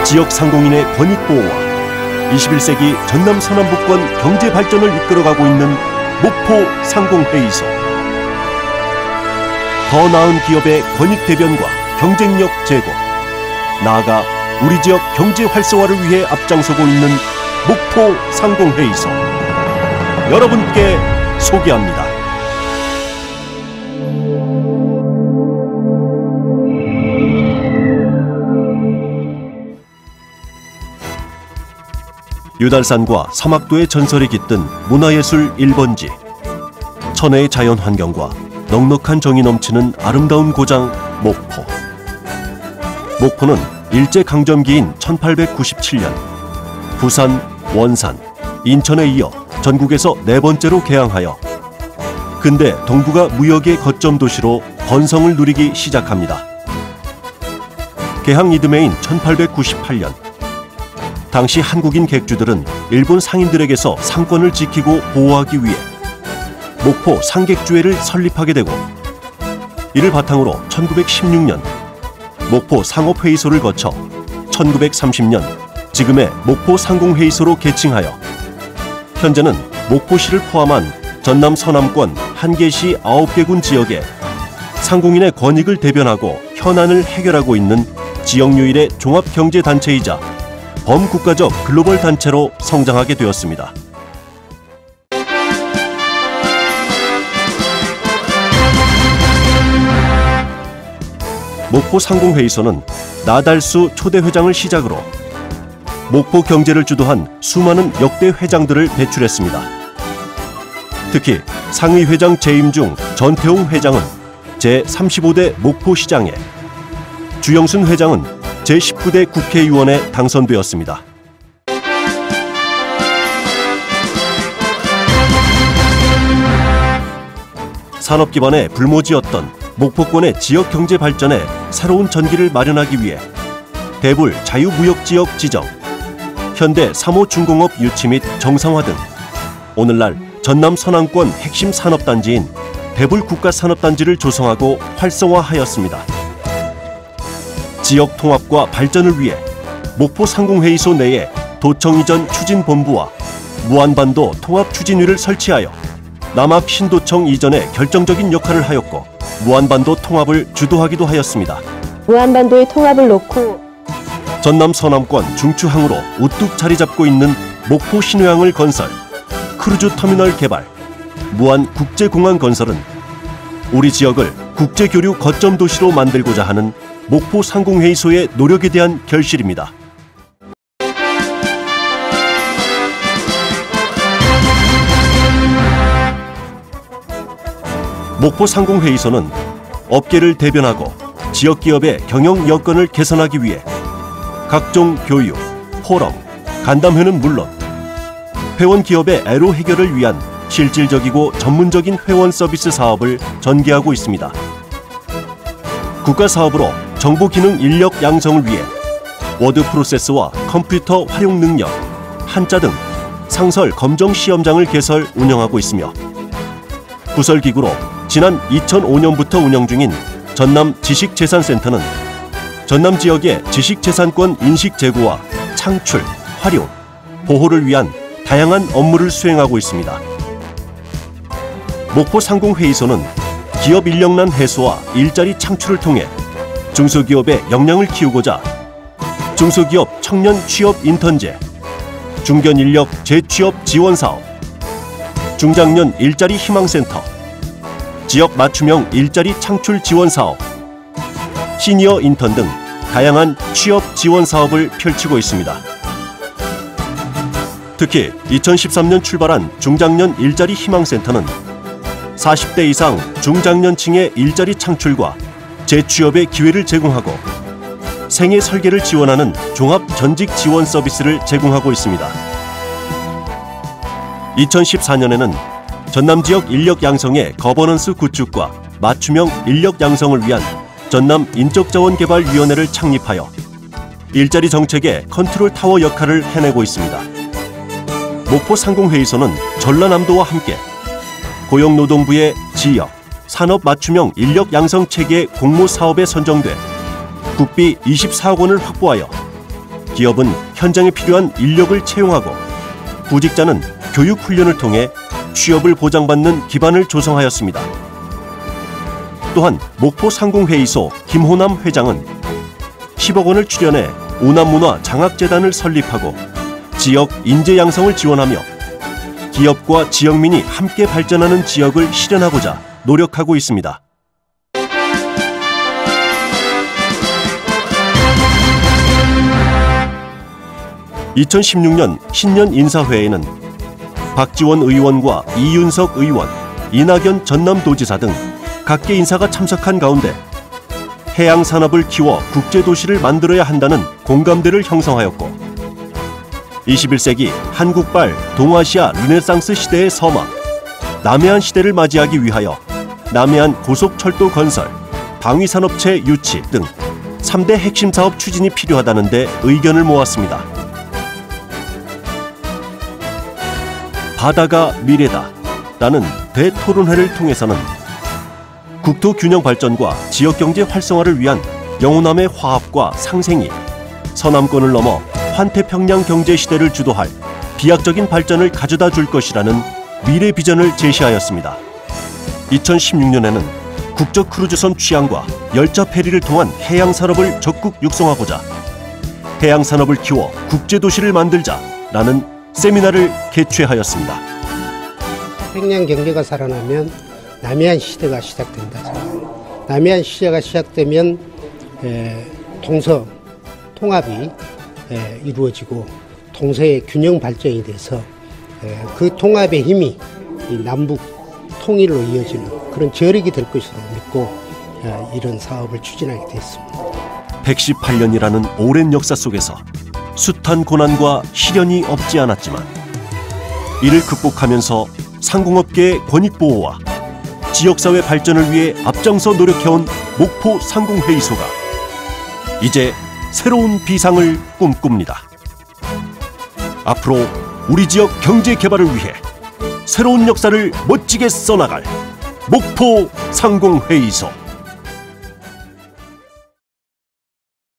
지역 상공인의 권익 보호와 21세기 전남 서남북권 경제 발전을 이끌어가고 있는 목포 상공회의소. 더 나은 기업의 권익 대변과 경쟁력 제고, 나아가 우리 지역 경제 활성화를 위해 앞장서고 있는 목포 상공회의소. 여러분께 소개합니다. 유달산과 사막도의 전설이 깃든 문화예술 1번지. 천혜의 자연환경과 넉넉한 정이 넘치는 아름다운 고장 목포. 목포는 일제강점기인 1897년 부산, 원산, 인천에 이어 전국에서 네 번째로 개항하여 근대 동북아 무역의 거점 도시로 번성을 누리기 시작합니다. 개항 이듬해인 1898년 당시 한국인 객주들은 일본 상인들에게서 상권을 지키고 보호하기 위해 목포 상객주회를 설립하게 되고, 이를 바탕으로 1916년 목포 상업회의소를 거쳐 1930년 지금의 목포 상공회의소로 개칭하여 현재는 목포시를 포함한 전남 서남권 한 개시 9개 군 지역에 상공인의 권익을 대변하고 현안을 해결하고 있는 지역 유일의 종합경제단체이자 범국가적 글로벌 단체로 성장하게 되었습니다. 목포 상공회의소는 나달수 초대 회장을 시작으로 목포 경제를 주도한 수많은 역대 회장들을 배출했습니다. 특히 상위 회장 재임 중 전태홍 회장은 제35대 목포시장에, 주영순 회장은 제19대 국회의원에 당선되었습니다. 산업 기반의 불모지였던 목포권의 지역 경제 발전에 새로운 전기를 마련하기 위해 대불 자유무역지역 지정, 현대 3호 중공업 유치 및 정상화 등 오늘날 전남 서남권 핵심 산업단지인 대불 국가산업단지를 조성하고 활성화하였습니다. 지역 통합과 발전을 위해 목포 상공회의소 내에 도청 이전 추진본부와 무안반도 통합추진위를 설치하여 남합 신도청 이전에 결정적인 역할을 하였고, 무안반도 통합을 주도하기도 하였습니다. 무안반도의 통합을 놓고 전남 서남권 중추항으로 우뚝 자리 잡고 있는 목포 신회항을 건설, 크루즈 터미널 개발, 무안 국제공항 건설은 우리 지역을 국제교류 거점 도시로 만들고자 하는 목포 상공회의소의 노력에 대한 결실입니다. 목포 상공회의소는 업계를 대변하고 지역 기업의 경영 여건을 개선하기 위해 각종 교육, 포럼, 간담회는 물론 회원 기업의 애로 해결을 위한 실질적이고 전문적인 회원 서비스 사업을 전개하고 있습니다. 국가 사업으로 정보 기능 인력 양성을 위해 워드 프로세스와 컴퓨터 활용 능력, 한자 등 상설 검정 시험장을 개설 운영하고 있으며, 부설 기구로 지난 2005년부터 운영 중인 전남 지식재산센터는 전남 지역의 지식재산권 인식 제고와 창출, 활용, 보호를 위한 다양한 업무를 수행하고 있습니다. 목포 상공회의소는 기업 인력난 해소와 일자리 창출을 통해 중소기업의 역량을 키우고자 중소기업 청년 취업 인턴제, 중견 인력 재취업 지원 사업, 중장년 일자리 희망센터, 지역 맞춤형 일자리 창출 지원 사업, 시니어 인턴 등 다양한 취업 지원 사업을 펼치고 있습니다. 특히 2013년 출발한 중장년 일자리 희망센터는 40대 이상 중장년층의 일자리 창출과 재취업의 기회를 제공하고 생애 설계를 지원하는 종합 전직 지원 서비스를 제공하고 있습니다. 2014년에는 전남 지역 인력 양성의 거버넌스 구축과 맞춤형 인력 양성을 위한 전남 인적자원개발위원회를 창립하여 일자리 정책의 컨트롤 타워 역할을 해내고 있습니다. 목포 상공회의소는 전라남도와 함께 고용노동부의 지역, 산업 맞춤형 인력 양성 체계 공모 사업에 선정돼 국비 24억 원을 확보하여 기업은 현장에 필요한 인력을 채용하고 구직자는 교육 훈련을 통해 취업을 보장받는 기반을 조성하였습니다. 또한 목포 상공회의소 김호남 회장은 10억 원을 출연해 오남문화 장학재단을 설립하고 지역 인재 양성을 지원하며 기업과 지역민이 함께 발전하는 지역을 실현하고자 노력하고 있습니다. (2016년) 신년 인사회에는 박지원 의원과 이윤석 의원, 이낙연 전남도지사 등 각계 인사가 참석한 가운데 해양산업을 키워 국제도시를 만들어야 한다는 공감대를 형성하였고 21세기 한국발 동아시아 르네상스 시대의 서막, 남해안 시대를 맞이하기 위하여 남해안 고속철도 건설, 방위산업체 유치 등 3대 핵심 사업 추진이 필요하다는 데 의견을 모았습니다. 바다가 미래다 라는 대토론회를 통해서는 국토 균형 발전과 지역경제 활성화를 위한 영호남의 화합과 상생이 서남권을 넘어 환태평양 경제 시대를 주도할 비약적인 발전을 가져다 줄 것이라는 미래 비전을 제시하였습니다. 2016년에는 국적 크루즈선 취항과 열차 페리를 통한 해양산업을 적극 육성하고자 해양산업을 키워 국제도시를 만들자라는 세미나를 개최하였습니다. 평양 경제가 살아나면 남해안 시대가 시작된다. 남해안 시대가 시작되면 동서 통합이 이루어지고 동서의 균형 발전이 돼서 그 통합의 힘이 이 남북 통일로 이어지는 그런 저력이 될 것으로 믿고 이런 사업을 추진하게 됐습니다. 118년이라는 오랜 역사 속에서 숱한 고난과 시련이 없지 않았지만 이를 극복하면서 상공업계의 권익보호와 지역사회 발전을 위해 앞장서 노력해온 목포 상공회의소가 이제 새로운 비상을 꿈꿉니다. 앞으로 우리 지역 경제 개발을 위해 새로운 역사를 멋지게 써나갈 목포 상공회의소.